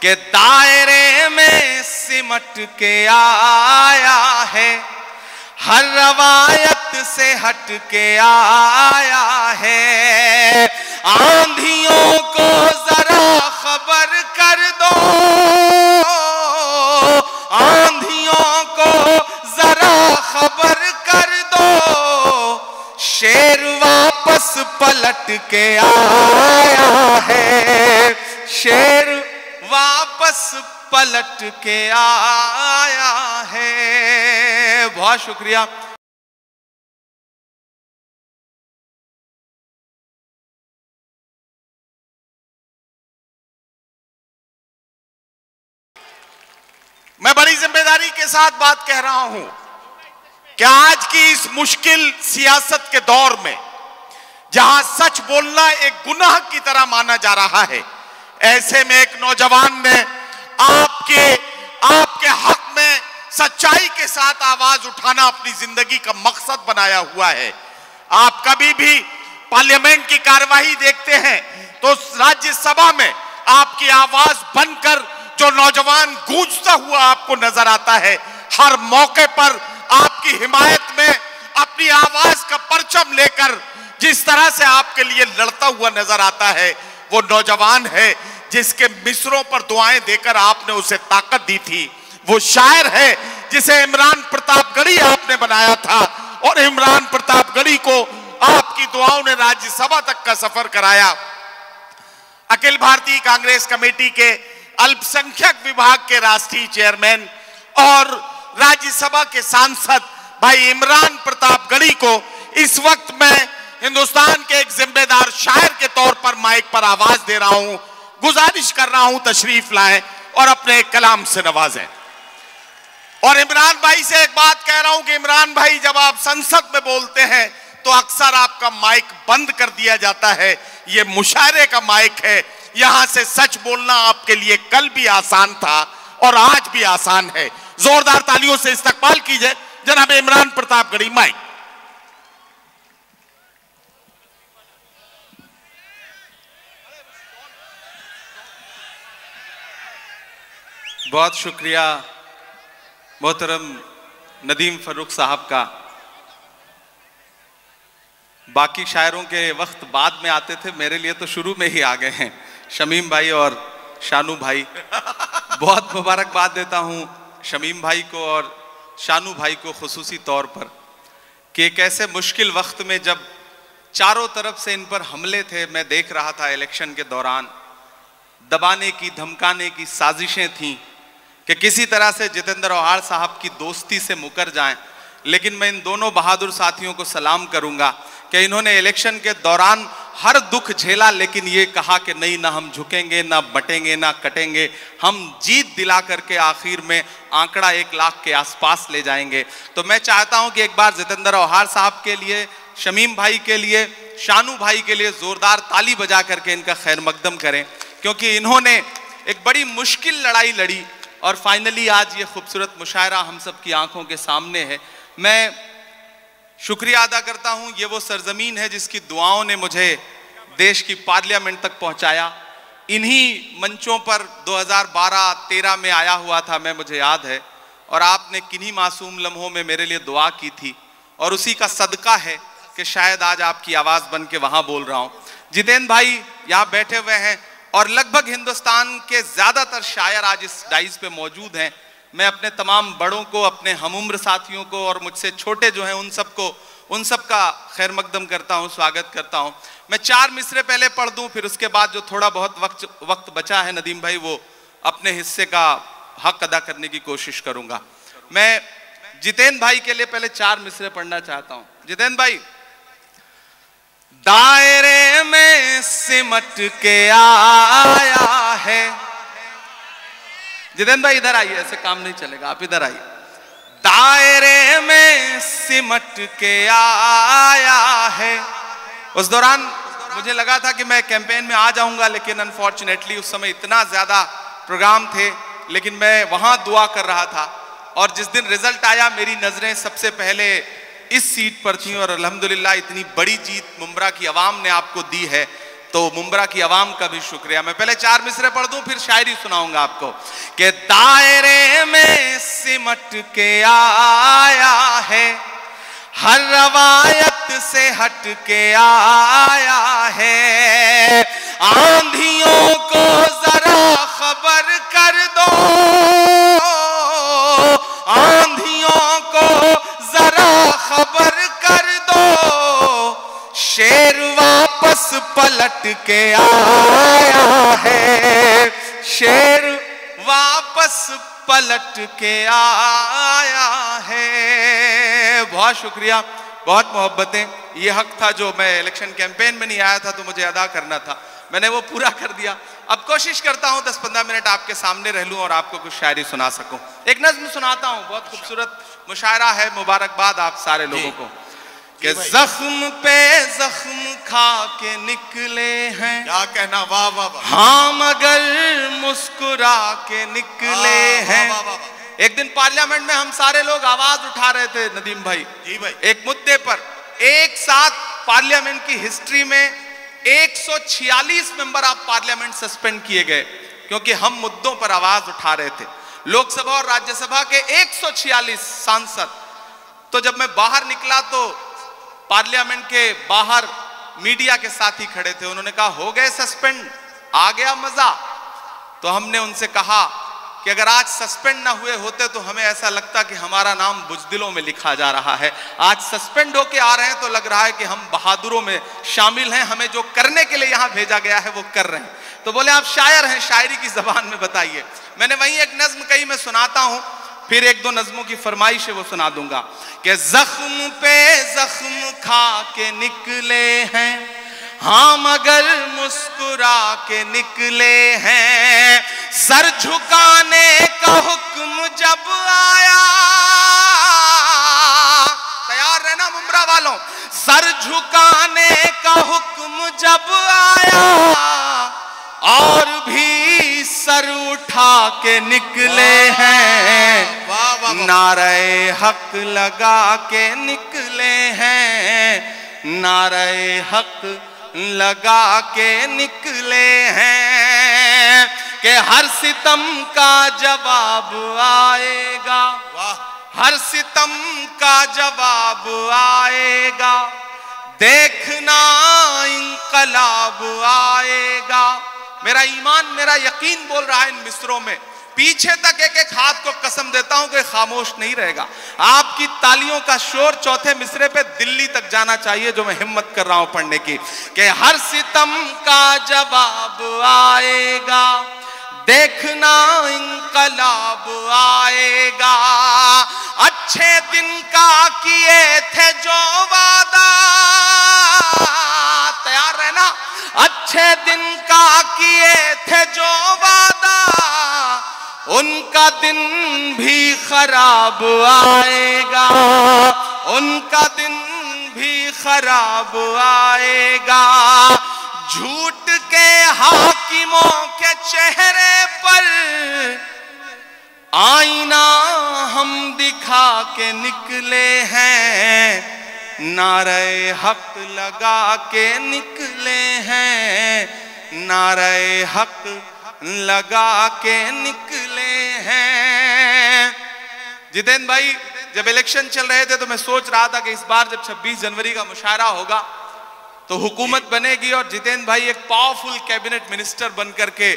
कि दायरे में सिमट के आया है, हर रवायत से हट के आया है। आंधियों को जरा खबर कर दो, आंधियों को जरा खबर कर दो, शेर वापस पलट के आया है, शेर वापस पलट के आया है। बहुत शुक्रिया। मैं बड़ी जिम्मेदारी के साथ बात कह रहा हूं कि आज की इस मुश्किल सियासत के दौर में जहां सच बोलना एक गुनाह की तरह माना जा रहा है, ऐसे में एक नौजवान ने आपके हक में सच्चाई के साथ आवाज उठाना अपनी जिंदगी का मकसद बनाया हुआ है। आप कभी भी पार्लियामेंट की कार्यवाही देखते हैं तो राज्यसभा में आपकी आवाज बनकर जो नौजवान गूंजता हुआ आपको नजर आता है, हर मौके पर आपकी हिमायत में अपनी आवाज का परचम लेकर जिस तरह से आपके लिए लड़ता हुआ नजर आता है, वो नौजवान है जिसके मिसरों पर दुआएं देकर आपने उसे ताकत दी थी। वो शायर है जिसे इमरान प्रतापगढ़ी आपने बनाया था और इमरान प्रतापगढ़ी को आपकी दुआओं ने राज्यसभा तक का सफर कराया। अखिल भारतीय कांग्रेस कमेटी के अल्पसंख्यक विभाग के राष्ट्रीय चेयरमैन और राज्यसभा के सांसद भाई इमरान प्रतापगढ़ी को इस वक्त मैं हिंदुस्तान के एक जिम्मेदार शायर के तौर पर माइक पर आवाज दे रहा हूं, गुजारिश कर रहा हूं तशरीफ लाएं और अपने कलाम से नवाजें। और इमरान भाई से एक बात कह रहा हूं कि इमरान भाई, जब आप संसद में बोलते हैं तो अक्सर आपका माइक बंद कर दिया जाता है, ये मुशायरे का माइक है। यहां से सच बोलना आपके लिए कल भी आसान था और आज भी आसान है। जोरदार तालियों से इस्तकबाल कीजिए जनाब इमरान प्रतापगढ़ी। माइक। बहुत शुक्रिया मोहतरम नदीम फरूक साहब का। बाकी शायरों के वक्त बाद में आते थे, मेरे लिए तो शुरू में ही आ गए हैं शमीम भाई और शानू भाई। बहुत मुबारकबाद देता हूं शमीम भाई को और शानू भाई को खुसूसी तौर पर कि एक ऐसे मुश्किल वक्त में जब चारों तरफ से इन पर हमले थे, मैं देख रहा था इलेक्शन के दौरान दबाने की धमकाने की साजिशें थीं कि किसी तरह से जितेंद्र औहाड़ साहब की दोस्ती से मुकर जाएं। लेकिन मैं इन दोनों बहादुर साथियों को सलाम करूंगा कि इन्होंने इलेक्शन के दौरान हर दुख झेला, लेकिन ये कहा कि नहीं, ना हम झुकेंगे, ना बटेंगे, ना कटेंगे, हम जीत दिला करके आखिर में आंकड़ा 1 लाख के आसपास ले जाएंगे। तो मैं चाहता हूं कि एक बार जितेंद्र औहाड़ साहब के लिए, शमीम भाई के लिए, शानू भाई के लिए जोरदार ताली बजा करके इनका खैर मकदम करें, क्योंकि इन्होंने एक बड़ी मुश्किल लड़ाई लड़ी और फाइनली आज ये खूबसूरत मुशायरा हम सब की आंखों के सामने है। मैं शुक्रिया अदा करता हूं, ये वो सरजमीन है जिसकी दुआओं ने मुझे देश की पार्लियामेंट तक पहुंचाया। इन्हीं मंचों पर 2012-13 में आया हुआ था मैं, मुझे याद है, और आपने किन्हीं मासूम लम्हों में मेरे लिए दुआ की थी और उसी का सदका है कि शायद आज आपकी आवाज़ बन के वहाँ बोल रहा हूँ। जितेंद्र भाई यहाँ बैठे हुए हैं और लगभग हिंदुस्तान के ज़्यादातर शायर आज इस डाइस पे मौजूद हैं। मैं अपने तमाम बड़ों को, अपने हमउम्र साथियों को और मुझसे छोटे जो हैं उन सब का खैर मकदम करता हूँ, स्वागत करता हूँ। मैं 4 मिसरे पहले पढ़ दूँ, फिर उसके बाद जो थोड़ा बहुत वक्त बचा है नदीम भाई, वो अपने हिस्से का हक अदा करने की कोशिश करूँगा। मैं जितेंद्र भाई के लिए पहले 4 मिसरे पढ़ना चाहता हूँ। जितेंद्र भाई, दायरे में सिमट के आया है। जितेंद्र भाई इधर आइए, ऐसे काम नहीं चलेगा, आप इधर आइए। दायरे में सिमट के आया है। उस दौरान मुझे लगा था कि मैं कैंपेन में आ जाऊंगा, लेकिन अनफॉर्चुनेटली उस समय इतना ज्यादा प्रोग्राम थे, लेकिन मैं वहां दुआ कर रहा था और जिस दिन रिजल्ट आया मेरी नजरें सबसे पहले इस सीट पर थी और अल्हम्दुलिल्लाह इतनी बड़ी जीत मुंब्रा की आवाम ने आपको दी है तो मुंब्रा की आवाम का भी शुक्रिया। मैं पहले 4 मिसरे पढ़ दूं, फिर शायरी सुनाऊंगा आपको। कि दायरे में सिमट के आया है, हर रवायत से हट के आया है। आंधियों को जरा खबर कर दो, आंधियों को जरा खबर कर दो, शेर वापस पलट के आया है, शेर वापस पलट के आया है। बहुत शुक्रिया, बहुत मोहब्बतें। ये हक था जो मैं इलेक्शन कैंपेन में नहीं आया था तो मुझे अदा करना था, मैंने वो पूरा कर दिया। अब कोशिश करता हूं 10-15 मिनट आपके सामने रह लूं और आपको कुछ शायरी सुना सकूं। एक नज्म सुनाता हूं, बहुत खूबसूरत मुशायरा है। मुबारकबाद आप सारे लोगों को। कि जख्म पे जख्म खा के निकले हैं, क्या कहना, वाह वाह वाह, हाँ मगर मुस्कुरा के निकले हैं। एक दिन पार्लियामेंट में हम सारे लोग आवाज उठा रहे थे नदीम भाई, जी भाई, एक मुद्दे पर। एक साथ पार्लियामेंट की हिस्ट्री में 146 मेंबर ऑफ पार्लियामेंट सस्पेंड किए गए क्योंकि हम मुद्दों पर आवाज उठा रहे थे। लोकसभा और राज्यसभा के 146 सांसद। तो जब मैं बाहर निकला तो पार्लियामेंट के बाहर मीडिया के साथी खड़े थे, उन्होंने कहा हो गए सस्पेंड, आ गया मजा। तो हमने उनसे कहा कि अगर आज सस्पेंड ना हुए होते तो हमें ऐसा लगता कि हमारा नाम बुज़दिलों में लिखा जा रहा है। आज सस्पेंड होके आ रहे हैं तो लग रहा है कि हम बहादुरों में शामिल हैं, हमें जो करने के लिए यहाँ भेजा गया है वो कर रहे हैं। तो बोले आप शायर हैं, शायरी की जबान में बताइए। मैंने वहीं एक नज्म कही, मैं सुनाता हूँ, फिर 1-2 नज्मों की फरमाइश है वो सुना दूंगा। कि जख्म पे जख्म खा के निकले हैं, हाँ मगर मुस्कुरा के निकले हैं। सर झुकाने का हुक्म जब आया, तैयार रहना मुंब्रा वालों, सर झुकाने का हुक्म जब आया और भी सर उठा के निकले हैं। नारे हक लगा के निकले हैं, नारे हक लगा के निकले हैं। कि हर सितम का जवाब आएगा, हर सितम का जवाब आएगा, देखना इंकलाब आएगा। मेरा ईमान, मेरा यकीन बोल रहा है इन मिसरों में। पीछे तक एक एक हाथ को कसम देता हूं कि खामोश नहीं रहेगा। आपकी तालियों का शोर चौथे मिसरे पे दिल्ली तक जाना चाहिए, जो मैं हिम्मत कर रहा हूं पढ़ने की। कि हर सितम का जवाब आएगा, देखना इंकलाब आएगा। अच्छे दिन का किए थे जो वादा, तैयार रहना, अच्छे दिन का किए थे जो वादा, उनका दिन भी खराब आएगा, उनका दिन भी खराब आएगा। झूठ के हाकिमों के चेहरे पर आईना हम दिखा के निकले हैं, नारे हक लगा के निकले हैं, नारे हक लगा के निकले हैं। जितेंद्र भाई, जब इलेक्शन चल रहे थे तो मैं सोच रहा था कि इस बार जब 26 जनवरी का मुशायरा होगा तो हुकूमत बनेगी और जितेंद्र भाई एक पावरफुल कैबिनेट मिनिस्टर बनकर के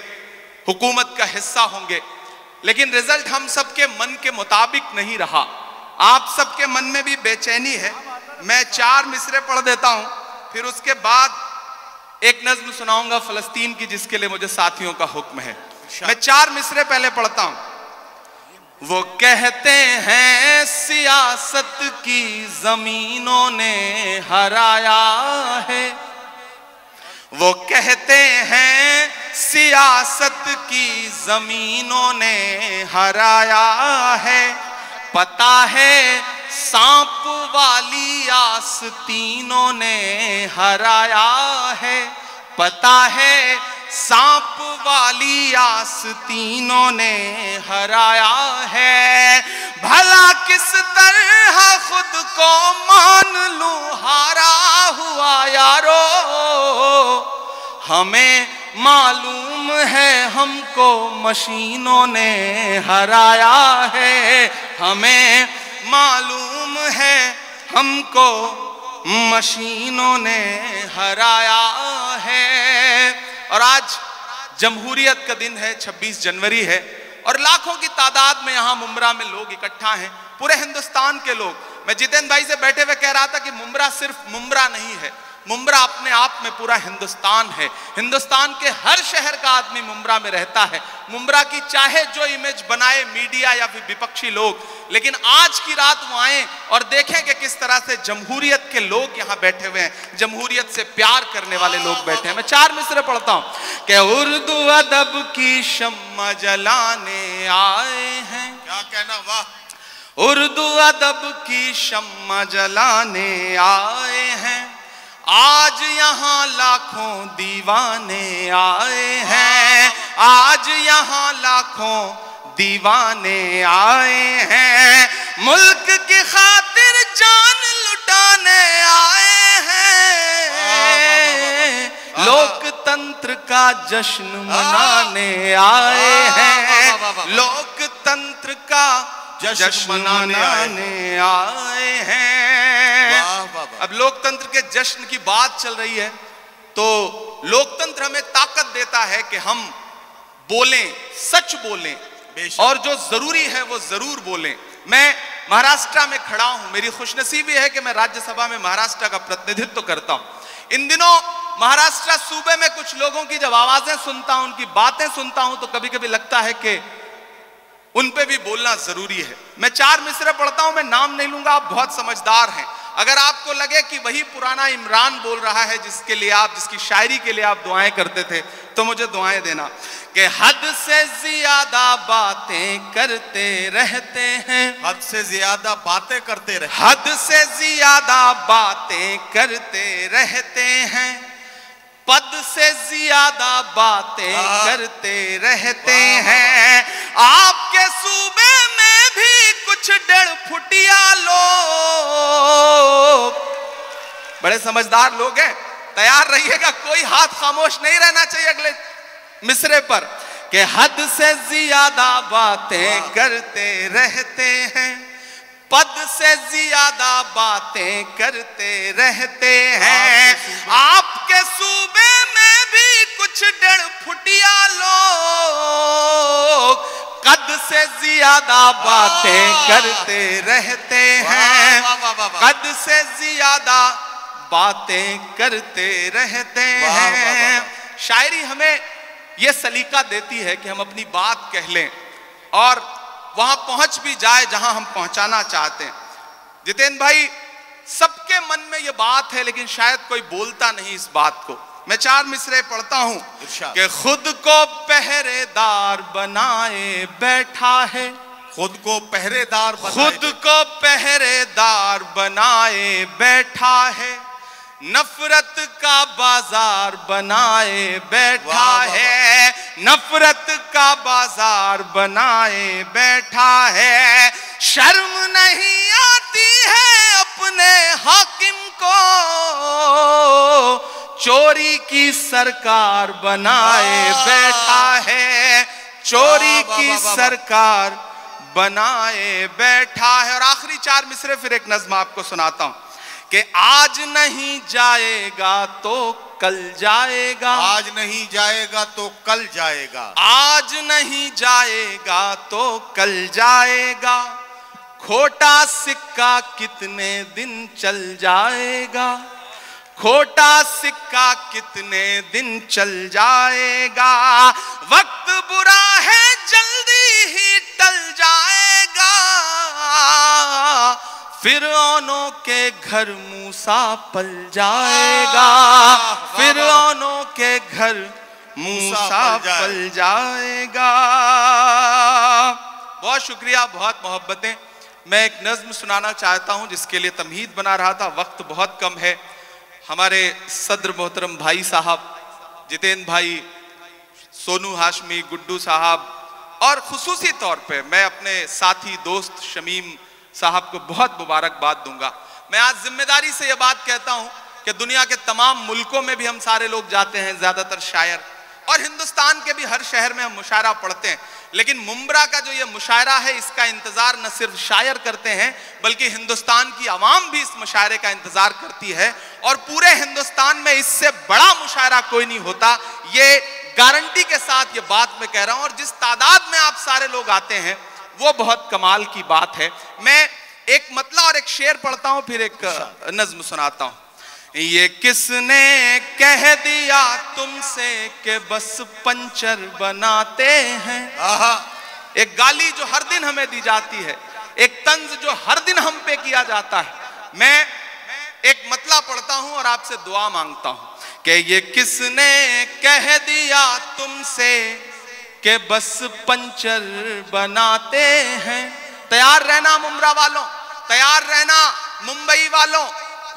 हुकूमत का हिस्सा होंगे। लेकिन रिजल्ट हम सबके मन के मुताबिक नहीं रहा। आप सबके मन में भी बेचैनी है। मैं 4 मिसरे पढ़ देता हूं, फिर उसके बाद एक नज्म सुनाऊंगा फलस्तीन की, जिसके लिए मुझे साथियों का हुक्म है। मैं 4 मिसरे पहले पढ़ता हूं। वो कहते हैं सियासत की जमीनों ने हराया है, वो कहते हैं सियासत की जमीनों ने हराया है। पता है सांप वाली आस्तीनों ने हराया है, पता है सांप वाली आस्तीनों ने हराया है। भला किस तरह खुद को मान लूं हारा हुआ यारो, हमें मालूम है हमको मशीनों ने हराया है, हमें मालूम है हमको मशीनों ने हराया है। और आज जमहूरियत का दिन है, 26 जनवरी है, और लाखों की तादाद में यहाँ मुंब्रा में लोग इकट्ठा हैं, पूरे हिंदुस्तान के लोग। मैं जितेंद्र भाई से बैठे हुए कह रहा था कि मुंब्रा सिर्फ मुंब्रा नहीं है, मुंब्रा अपने आप में पूरा हिंदुस्तान है। हिंदुस्तान के हर शहर का आदमी मुंब्रा में रहता है। मुंब्रा की चाहे जो इमेज बनाए मीडिया या फिर विपक्षी लोग, लेकिन आज की रात वो आए और देखें कि किस तरह से जमहूरियत के लोग यहाँ बैठे हुए हैं, जमहूरियत से प्यार करने वाले लोग बैठे हैं। मैं 4 मिसरे पढ़ता हूँ कि उर्दू अदब की शम्मा जलाने आए हैं। क्या कहना, वाह। उर्दू अदब की शम्मा जलाने आए हैं, आज यहाँ लाखों दीवाने आए हैं, आज यहाँ लाखों दीवाने आए हैं, मुल्क की खातिर जान लुटाने आए हैं, लोकतंत्र का जश्न मनाने आए हैं, लोकतंत्र का जश्न मनाने आए हैं। अब लोकतंत्र के जश्न की बात चल रही है, तो लोकतंत्र हमें ताकत देता है कि हम बोलें, सच बोलें, और जो जरूरी है वो जरूर बोलें। मैं महाराष्ट्र में खड़ा हूं, मेरी खुशनसीबी है कि मैं राज्यसभा में महाराष्ट्र का प्रतिनिधित्व करता हूं। इन दिनों महाराष्ट्र सूबे में कुछ लोगों की जब आवाजें सुनता हूं, उनकी बातें सुनता हूं, तो कभी कभी लगता है कि उन पे भी बोलना जरूरी है। मैं 4 मिसरे पढ़ता हूं, मैं नाम नहीं लूंगा, आप बहुत समझदार हैं। अगर आपको लगे कि वही पुराना इमरान बोल रहा है जिसके लिए आप, जिसकी शायरी के लिए आप दुआएं करते थे, तो मुझे दुआएं देना कि हद से ज्यादा बातें करते रहते हैं, हद से ज्यादा बातें करते रहते, हद से ज्यादा बातें करते रहते हैं, पद से ज्यादा बातें करते रहते हैं, आपके सूबे में भी कुछ 1.5 फुटिया लोग, बड़े समझदार लोग हैं, तैयार रहिएगा, कोई हाथ खामोश नहीं रहना चाहिए अगले मिसरे पर, कि हद से ज्यादा बातें करते रहते हैं, पद से ज्यादा बातें करते रहते हैं, आपके सूबे में भी कुछ 1.5 फुटिया लोग कद से ज्यादा बातें करते रहते हैं, कद से ज्यादा बातें करते रहते हैं। शायरी हमें यह सलीका देती है कि हम अपनी बात कह लें और वहां पहुंच भी जाए जहां हम पहुंचाना चाहते हैं। जितेंद्र भाई, सबके मन में यह बात है, लेकिन शायद कोई बोलता नहीं इस बात को। मैं 4 मिसरे पढ़ता हूं कि खुद को पहरेदार बनाए बैठा है, खुद को पहरेदार, खुद को पहरेदार बनाए बैठा है, नफरत का बाजार बनाए बैठा है, नफरत का बाजार बनाए बैठा है, शर्म नहीं आती है अपने हाकिम को चोरी की सरकार बनाए बैठा है, चोरी की सरकार बनाए बैठा है। और आखिरी 4 मिसरे फिर एक नज्म आपको सुनाता हूं कि आज नहीं जाएगा तो कल जाएगा, आज नहीं जाएगा तो कल जाएगा, आज नहीं जाएगा तो कल जाएगा, खोटा सिक्का कितने दिन चल जाएगा, खोटा सिक्का कितने दिन चल जाएगा, वक्त बुरा है जल्दी ही टल जाएगा, फिरौनों के घर मूसा पल जाएगा, फिरौनों के घर मूसा पल जाएगा। बहुत शुक्रिया, बहुत मोहब्बतें। मैं एक नज्म सुनाना चाहता हूं जिसके लिए तमहीद बना रहा था, वक्त बहुत कम है। हमारे सदर मोहतरम भाई साहब जितेंद्र भाई, सोनू हाशमी, गुड्डू साहब और खुसूसी तौर पे मैं अपने साथी दोस्त शमीम साहब को बहुत मुबारकबाद दूंगा। मैं आज जिम्मेदारी से यह बात कहता हूं कि दुनिया के तमाम मुल्कों में भी हम सारे लोग जाते हैं, ज्यादातर शायर, और हिंदुस्तान के भी हर शहर में हम मुशायरा पढ़ते हैं, लेकिन मुंब्रा का जो ये मुशायरा है इसका इंतजार न सिर्फ शायर करते हैं बल्कि हिंदुस्तान की आवाम भी इस मुशायरे का इंतजार करती है। और पूरे हिंदुस्तान में इससे बड़ा मुशायरा कोई नहीं होता, ये गारंटी के साथ ये बात मैं कह रहा हूं। और जिस तादाद में आप सारे लोग आते हैं वो बहुत कमाल की बात है। मैं एक मतला और एक शेर पढ़ता हूं, फिर एक नज्म सुनाता हूं। ये किसने कह दिया तुमसे कि बस पंचर बनाते हैं। एक गाली जो हर दिन हमें दी जाती है, एक तंज जो हर दिन हम पे किया जाता है। मैं एक मतला पढ़ता हूं और आपसे दुआ मांगता हूं कि ये किसने कह दिया तुमसे कि बस पंचर बनाते हैं। तैयार रहना मुंब्रा वालों, तैयार रहना मुंबई वालों,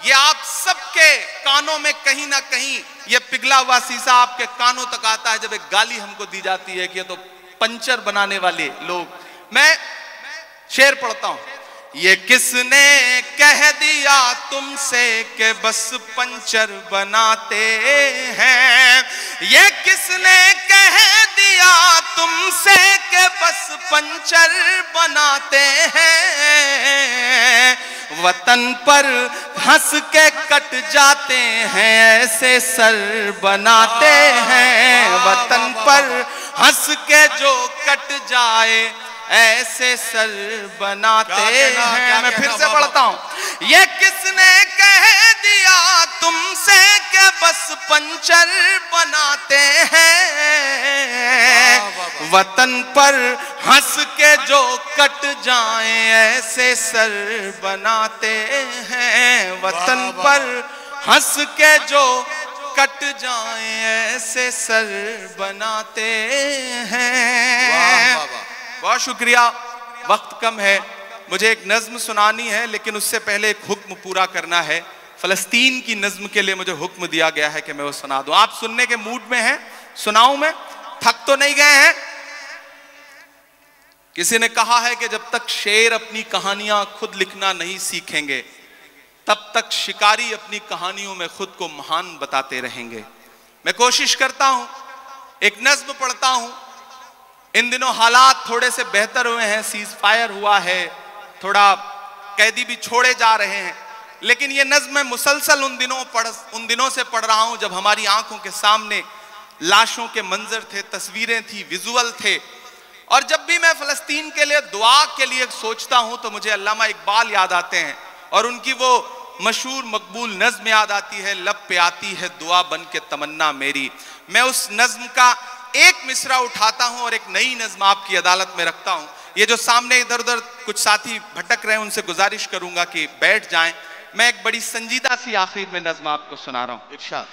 ये आप सबके कानों में कहीं ना कहीं ये पिघला हुआ शीशा आपके कानों तक आता है जब एक गाली हमको दी जाती है कि ये तो पंचर बनाने वाले लोग। मैं शेर पढ़ता हूं। ये किसने कह दिया तुमसे कि बस पंचर बनाते हैं। ये किसने कह दिया तुमसे कि बस पंचर बनाते हैं। वतन पर हंस के कट जाते हैं ऐसे सर बनाते हैं। वतन पर हंस के जो कट जाए ऐसे सर बनाते हैं। मैं फिर से पढ़ता हूं। ये किसने कह दिया तुमसे कि बस पंचर बनाते हैं। वतन पर हंस के जो कट जाएं ऐसे सर बनाते हैं। वतन पर हंस के जो कट जाएं ऐसे सर बनाते हैं। बहुत शुक्रिया, वक्त कम है, मुझे एक नज्म सुनानी है लेकिन उससे पहले एक हुक्म पूरा करना है। फलस्तीन की नज्म के लिए मुझे हुक्म दिया गया है कि मैं वो सुना दूं। आप सुनने के मूड में हैं? सुनाऊं मैं? थक तो नहीं गए हैं? किसी ने कहा है कि जब तक शेर अपनी कहानियां खुद लिखना नहीं सीखेंगे तब तक शिकारी अपनी कहानियों में खुद को महान बताते रहेंगे। मैं कोशिश करता हूं, एक नज्म पढ़ता हूं। इन दिनों हालात थोड़े से बेहतर हुए हैं, सीज फायर हुआ है, थोड़ा कैदी भी छोड़े जा रहे हैं, लेकिन ये नज्म मैं मुसलसल उन दिनों से पढ़ रहा हूं जब हमारी आंखों के सामने लाशों के मंजर थे, तस्वीरें थी, विजुअल थे। और जब भी मैं फलस्तीन के लिए दुआ के लिए सोचता हूं तो मुझे अल्लामा इकबाल याद आते हैं और उनकी वो मशहूर मकबूल नज्म याद आती है, लब पे आती है दुआ बन के तमन्ना मेरी। मैं उस नज्म का एक मिसरा उठाता हूं और एक नई नज्म आपकी अदालत में रखता हूं। ये जो सामने इधर उधर कुछ साथी भटक रहे हैं उनसे गुजारिश करूंगा कि बैठ जाएं। मैं एक बड़ी संजीदा सी आखिर में नज्म आपको सुना रहा हूं। इरशाद।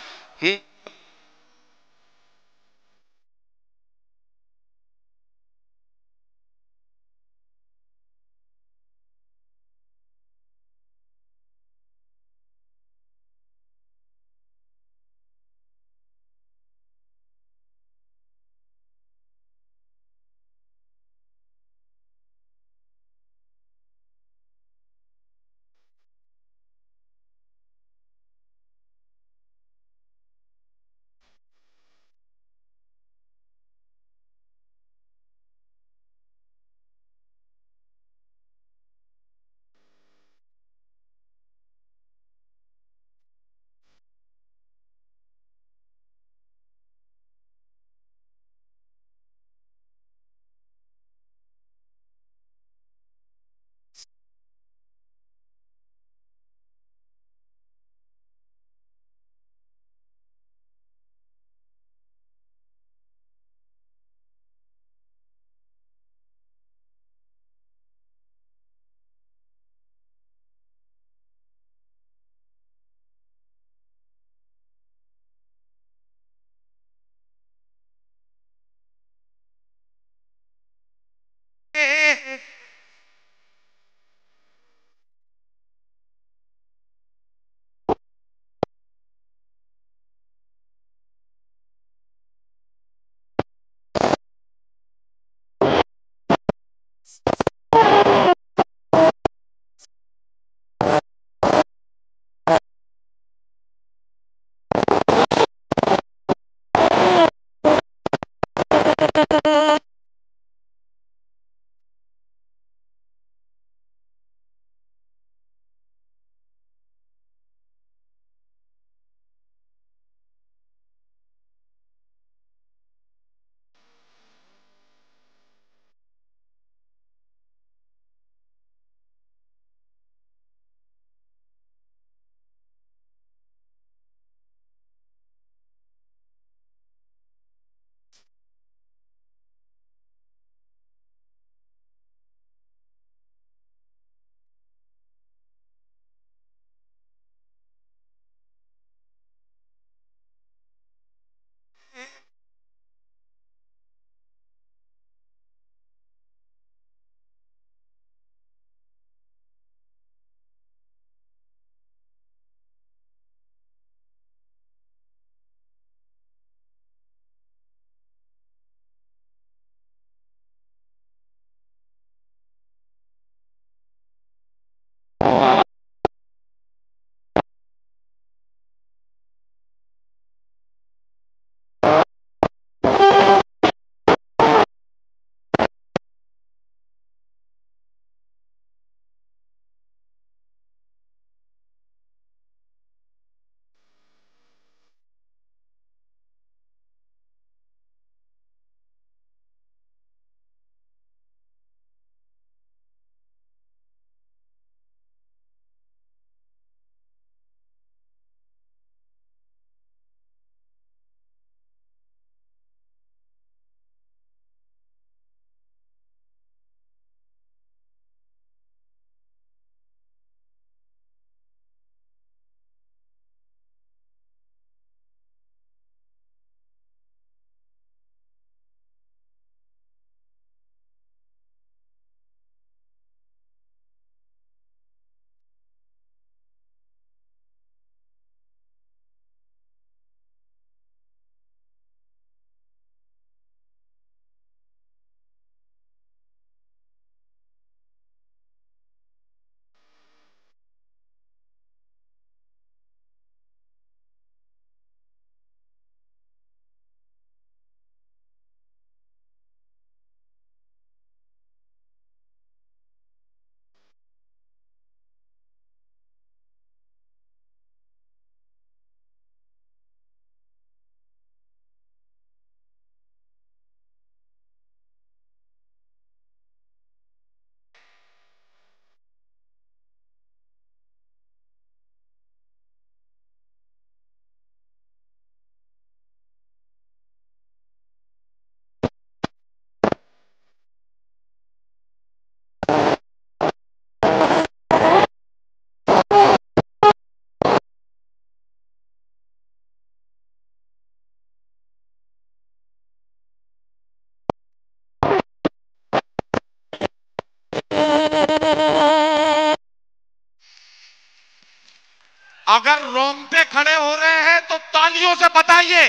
अगर रोंगटे खड़े हो रहे हैं तो तालियों से बताइए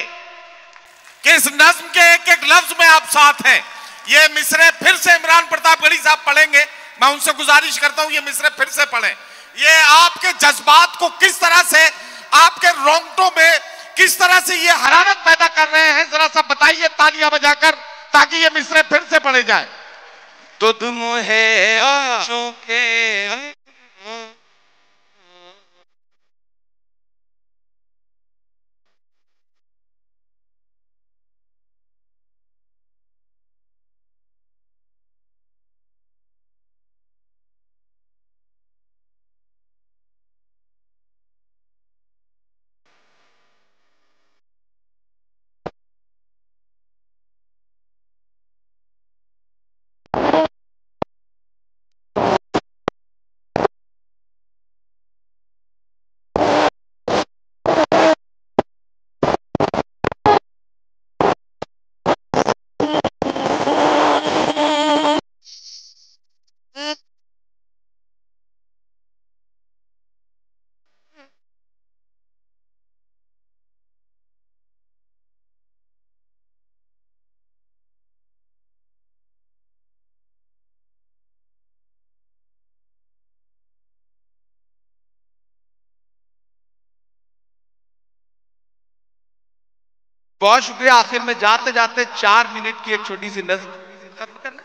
कि इस नज्म के एक एक लफ्ज में आप साथ हैं। ये मिसरे फिर से इमरान प्रतापगढ़ी साहब पढ़ेंगे। मैं उनसे गुजारिश करता हूं ये मिसरे फिर से पढ़ें। ये आपके जज्बात को किस तरह से, आपके रोंगटों में किस तरह से ये हरारत पैदा कर रहे हैं, जरा सा बताइए तालियां बजाकर, ताकि ये मिसरे फिर से पढ़े जाए। तो तुम है आशों के बहुत शुक्रिया। आखिर में जाते जाते 4 मिनट की एक छोटी सी नज्म खत्म करना।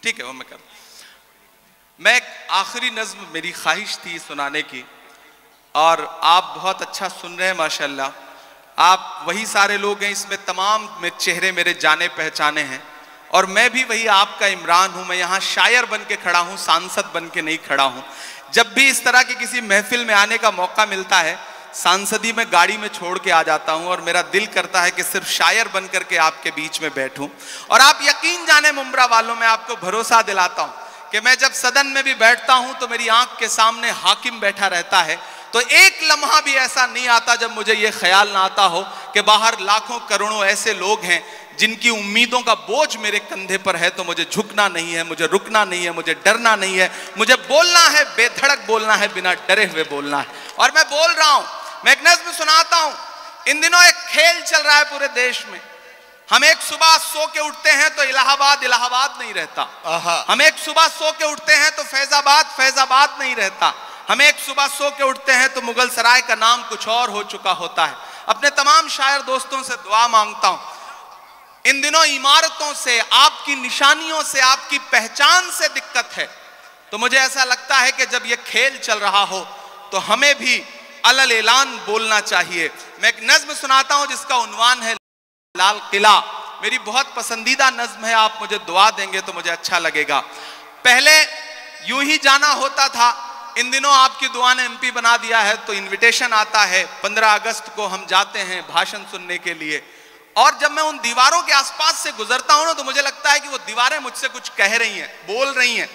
ठीक है, वो मैं कर। मैं एक आखिरी नज्म मेरी ख्वाहिश थी सुनाने की, और आप बहुत अच्छा सुन रहे हैं माशाल्लाह। आप वही सारे लोग हैं, इसमें तमाम में चेहरे मेरे जाने पहचाने हैं, और मैं भी वही आपका इमरान हूं। मैं यहाँ शायर बन के खड़ा हूं, सांसद बन के नहीं खड़ा हूं। जब भी इस तरह की किसी महफिल में आने का मौका मिलता है, सांसदी में गाड़ी में छोड़ के आ जाता हूं, और मेरा दिल करता है कि सिर्फ शायर बन करके आपके बीच में बैठूं। और आप यकीन जाने मुंब्रा वालों, मैं आपको भरोसा दिलाता हूं कि मैं जब सदन में भी बैठता हूं तो मेरी आंख के सामने हाकिम बैठा रहता है, तो एक लम्हा भी ऐसा नहीं आता जब मुझे ये ख्याल ना आता हो कि बाहर लाखों करोड़ों ऐसे लोग हैं जिनकी उम्मीदों का बोझ मेरे कंधे पर है। तो मुझे झुकना नहीं है, मुझे रुकना नहीं है, मुझे डरना नहीं है, मुझे बोलना है, बेधड़क बोलना है, बिना डरे हुए बोलना है। और मैं बोल रहा हूं। मैं एक नज्म सुनाता हूं। इन दिनों एक खेल चल रहा है पूरे देश में। हम एक सुबह सो के उठते हैं तो इलाहाबाद इलाहाबाद नहीं रहता। हम एक सुबह सो के उठते हैं तो फैजाबाद फैजाबाद नहीं रहता। हम एक सुबह सो के उठते हैं तो मुगल सराय का नाम कुछ और हो चुका होता है। अपने तमाम शायर दोस्तों से दुआ मांगता हूं। इन दिनों इमारतों से, आपकी निशानियों से, आपकी पहचान से दिक्कत है, तो मुझे ऐसा लगता है कि जब ये खेल चल रहा हो तो हमें भी अलल ऐलान बोलना चाहिए। मैं एक नज्म सुनाता हूं जिसका उन्वान है लाल किला। मेरी बहुत पसंदीदा नज्म है, आप मुझे दुआ देंगे तो मुझे अच्छा लगेगा। पहले यूं ही जाना होता था, इन दिनों आपकी दुआ ने एमपी बना दिया है, तो इनविटेशन आता है। 15 अगस्त को हम जाते हैं भाषण सुनने के लिए, और जब मैं उन दीवारों के आसपास से गुजरता हूं ना, तो मुझे लगता है कि वो दीवारें मुझसे कुछ कह रही हैं, बोल रही हैं।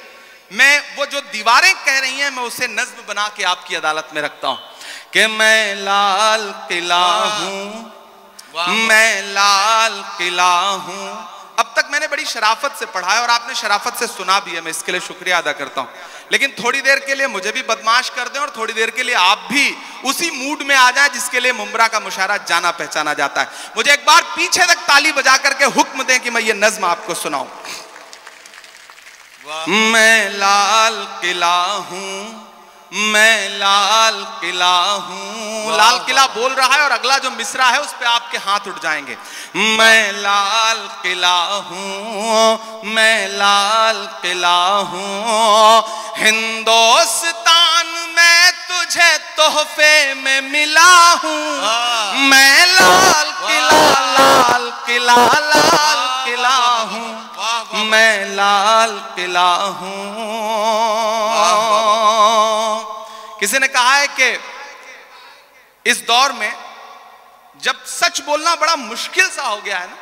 मैं वो जो दीवारें कह रही हैं, मैं उसे नज्म बना के आपकी अदालत में रखता हूं कि मैं लाल किला हूं, मैं लाल किला हूं। अब तक मैंने बड़ी शराफत से पढ़ा है और आपने शराफत से सुना भी है, मैं इसके लिए शुक्रिया अदा करता हूं। लेकिन थोड़ी देर के लिए मुझे भी बदमाश कर दें और थोड़ी देर के लिए आप भी उसी मूड में आ जाए जिसके लिए मुंब्रा का मुशायरा जाना पहचाना जाता है। मुझे एक बार पीछे तक ताली बजा करके हुक्म दें कि मैं ये नज्म आपको सुनाऊं। मैं लाल किला हूं, मैं लाल किला हूं। लाल किला बोल रहा है और अगला जो मिसरा है उस पे आपके हाथ उठ जाएंगे। मैं लाल किला हूं, मैं लाल किला हूं। हिंदुस्तान में तुझे तोहफे में मिला हूं। मैं लाल किला, लाल किला, लाल किला हूं। मैं लाल किला हूं। किसी ने कहा है कि इस दौर में जब सच बोलना बड़ा मुश्किल सा हो गया है ना,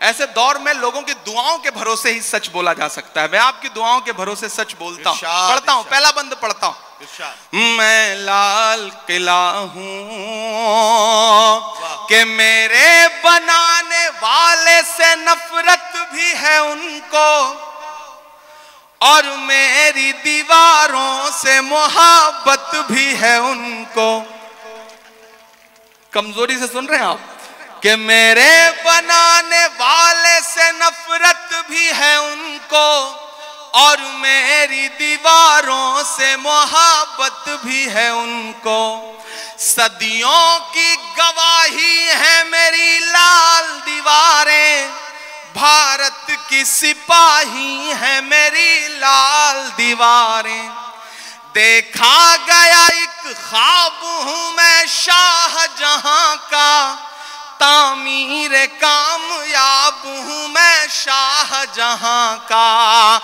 ऐसे दौर में लोगों की दुआओं के भरोसे ही सच बोला जा सकता है। मैं आपकी दुआओं के भरोसे सच बोलता हूं, पढ़ता हूं, पहला बंद पढ़ता हूं। मैं लाल किला हूं कि मेरे बनाने वाले से नफरत भी है उनको, और मेरी दीवारों से मोहब्बत भी है उनको। कमजोरी से सुन रहे हैं आप? कि मेरे बनाने वाले से नफरत भी है उनको, और मेरी दीवारों से मोहब्बत भी है उनको। सदियों की गवाही है मेरी लाल दीवारें, भारत की सिपाही है मेरी लाल दीवारें। देखा गया एक ख्वाब हूं मैं शाहजहां का, तामीर कामयाब हूं मैं शाहजहां का।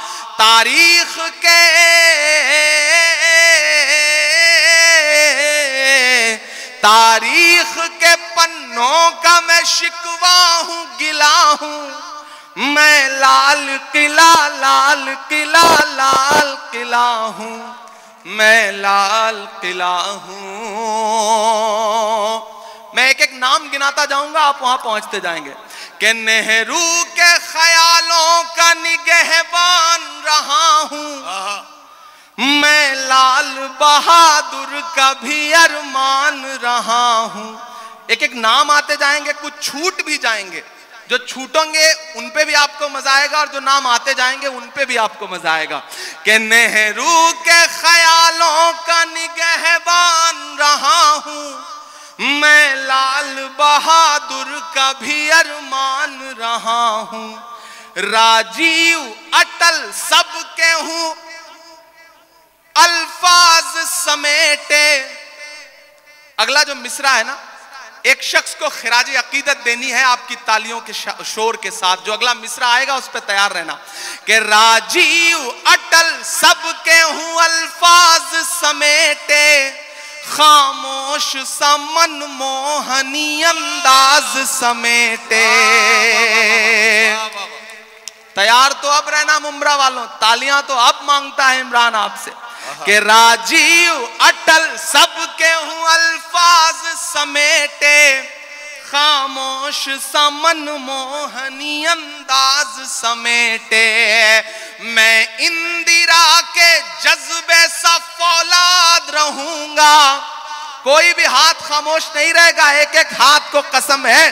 तारीख के पन्नों का मैं शिकवा हूं, गिला हूं। मैं लाल किला, लाल किला, लाल किला हूं। मैं लाल किला हूं। मैं एक एक नाम गिनाता जाऊंगा, आप वहां पहुंचते जाएंगे। कि नेहरू के ख्यालों का निगहबान रहा हूं। मैं लाल बहादुर का भी अरमान रहा हूं। एक एक नाम आते जाएंगे, कुछ छूट भी जाएंगे। जो छूटेंगे उन पे भी आपको मजा आएगा, और जो नाम आते जाएंगे उन पे भी आपको मजा आएगा। कि नेहरू के ख्यालों का निगहबान रहा हूं। मैं लाल बहादुर का भी अरमान रहा हूं। राजीव अटल सबके हूं, अल्फाज समेटे। अगला जो मिसरा है ना, एक शख्स को खिराज अकीदत देनी है आपकी तालियों के शोर के साथ। जो अगला मिसरा आएगा उस पर तैयार रहना। कि राजीव अटल सबके हूं, अल्फाज समेटे। खामोश सा मनमोहनी अंदाज समेटे। तैयार तो अब रहना मुमरा वालों, तालियां तो अब मांगता है इमरान आपसे। कि राजीव अटल सबके हूं, अल्फाज समेटे। खामोश सा मनमोहनी अंदाज समेटे। मैं इंदिरा के जज्बे सा फौलाद रहूंगा। कोई भी हाथ खामोश नहीं रहेगा, एक एक हाथ को कसम है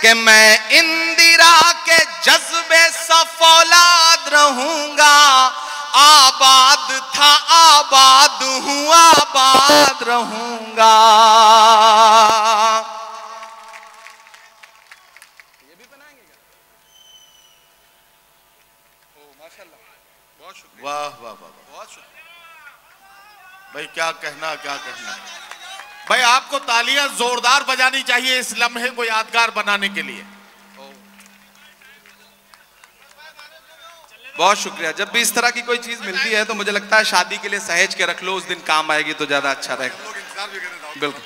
कि मैं इंदिरा के जज्बे सा फौलाद रहूंगा। आबाद था आबाद हूं, आबाद रहूंगा। ये भी बनाएंगे क्या? ओ माशाल्लाह, बहुत शुक्रिया। वाह वाह वाह, बहुत शुक्रिया भाई। क्या कहना, क्या कहना भाई। आपको तालियां जोरदार बजानी चाहिए इस लम्हे को यादगार बनाने के लिए। बहुत शुक्रिया। जब भी इस तरह की कोई चीज मिलती है तो मुझे लगता है शादी के लिए सहेज के रख लो, उस दिन काम आएगी तो ज्यादा अच्छा रहेगा। बिल्कुल।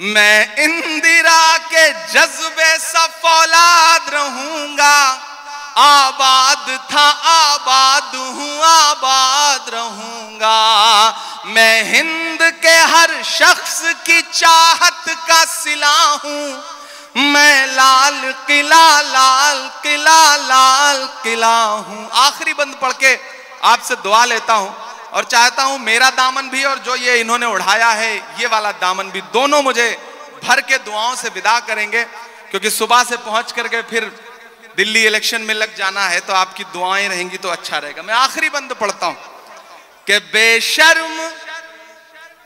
मैं इंदिरा के जज्बे सा फौलाद रहूंगा। आबाद था आबाद हूं, आबाद रहूंगा। मैं हिंद के हर शख्स की चाहत का सिला हूं। मैं लाल किला, लाल किला, लाल किला हूं। आखिरी बंद पढ़ के आपसे दुआ लेता हूं, और चाहता हूं मेरा दामन भी और जो ये इन्होंने उड़ाया है ये वाला दामन भी, दोनों मुझे भर के दुआओं से विदा करेंगे। क्योंकि सुबह से पहुंच करके फिर दिल्ली इलेक्शन में लग जाना है, तो आपकी दुआएं रहेंगी तो अच्छा रहेगा। मैं आखिरी बंद पढ़ता हूं कि बेशर्म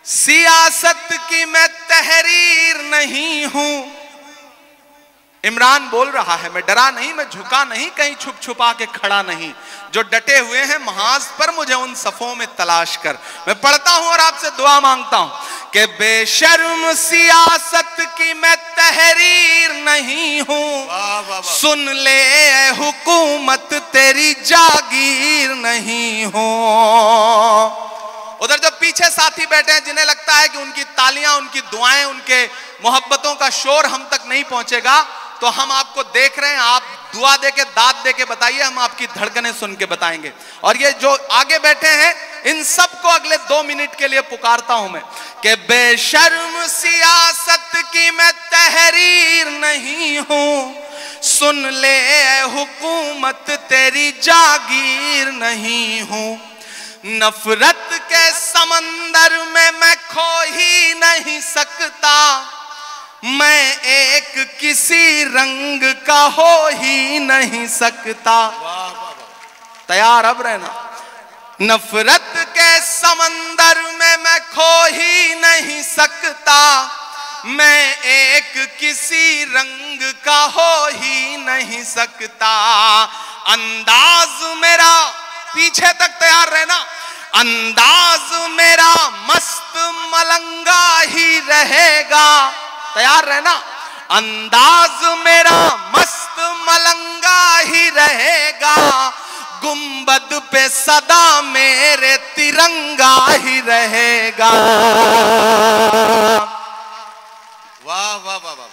सियासत की मैं तहरीर नहीं हूं। इमरान बोल रहा है, मैं डरा नहीं, मैं झुका नहीं, कहीं छुप छुपा के खड़ा नहीं। जो डटे हुए हैं महाज पर, मुझे उन सफों में तलाश कर। मैं पढ़ता हूं और आपसे दुआ मांगता हूं कि बेशर्म सियासत की मैं तहरीर नहीं हूं। सुन ले ए हुकूमत तेरी जागीर नहीं हूं। उधर जो पीछे साथी बैठे हैं जिन्हें लगता है कि उनकी तालियां, उनकी दुआएं, उनके मोहब्बतों का शोर हम तक नहीं पहुंचेगा, तो हम आपको देख रहे हैं, आप दुआ दे के, दाद दे के बताइए, हम आपकी धड़कनें सुन के बताएंगे। और ये जो आगे बैठे हैं इन सबको अगले 2 मिनट के लिए पुकारता हूं मैं कि बेशर्म सियासत की मैं तहरीर नहीं हूं, सुन ले हुकूमत तेरी जागीर नहीं हूं, नफरत के समंदर में मैं खो ही नहीं सकता, मैं एक किसी रंग का हो ही नहीं सकता। तैयार अब रहना। नफरत के समंदर में मैं खो ही नहीं सकता, मैं एक किसी रंग का हो ही नहीं सकता, अंदाज मेरा, पीछे तक तैयार रहना, अंदाज मेरा मस्त मलंगा ही रहेगा। तैयार रहना। अंदाज मेरा मस्त मलंगा ही रहेगा, गुंबद पे सदा मेरे तिरंगा ही रहेगा। वाह वाह वाह वाह।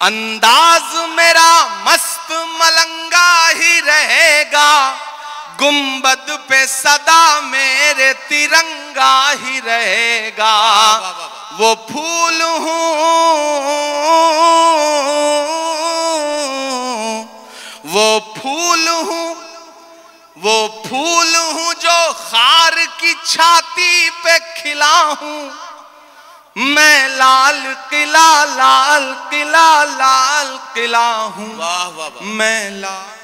अंदाज मेरा मस्त मलंगा ही रहेगा, गुंबद पे सदा मेरे तिरंगा ही रहेगा। वो फूल हूँ, वो फूल हूँ, वो फूल हूँ जो खार की छाती पे खिला हूँ, मैं लाल किला, लाल किला, लाल किला हूँ। वाह वाह वाह। मैं लाल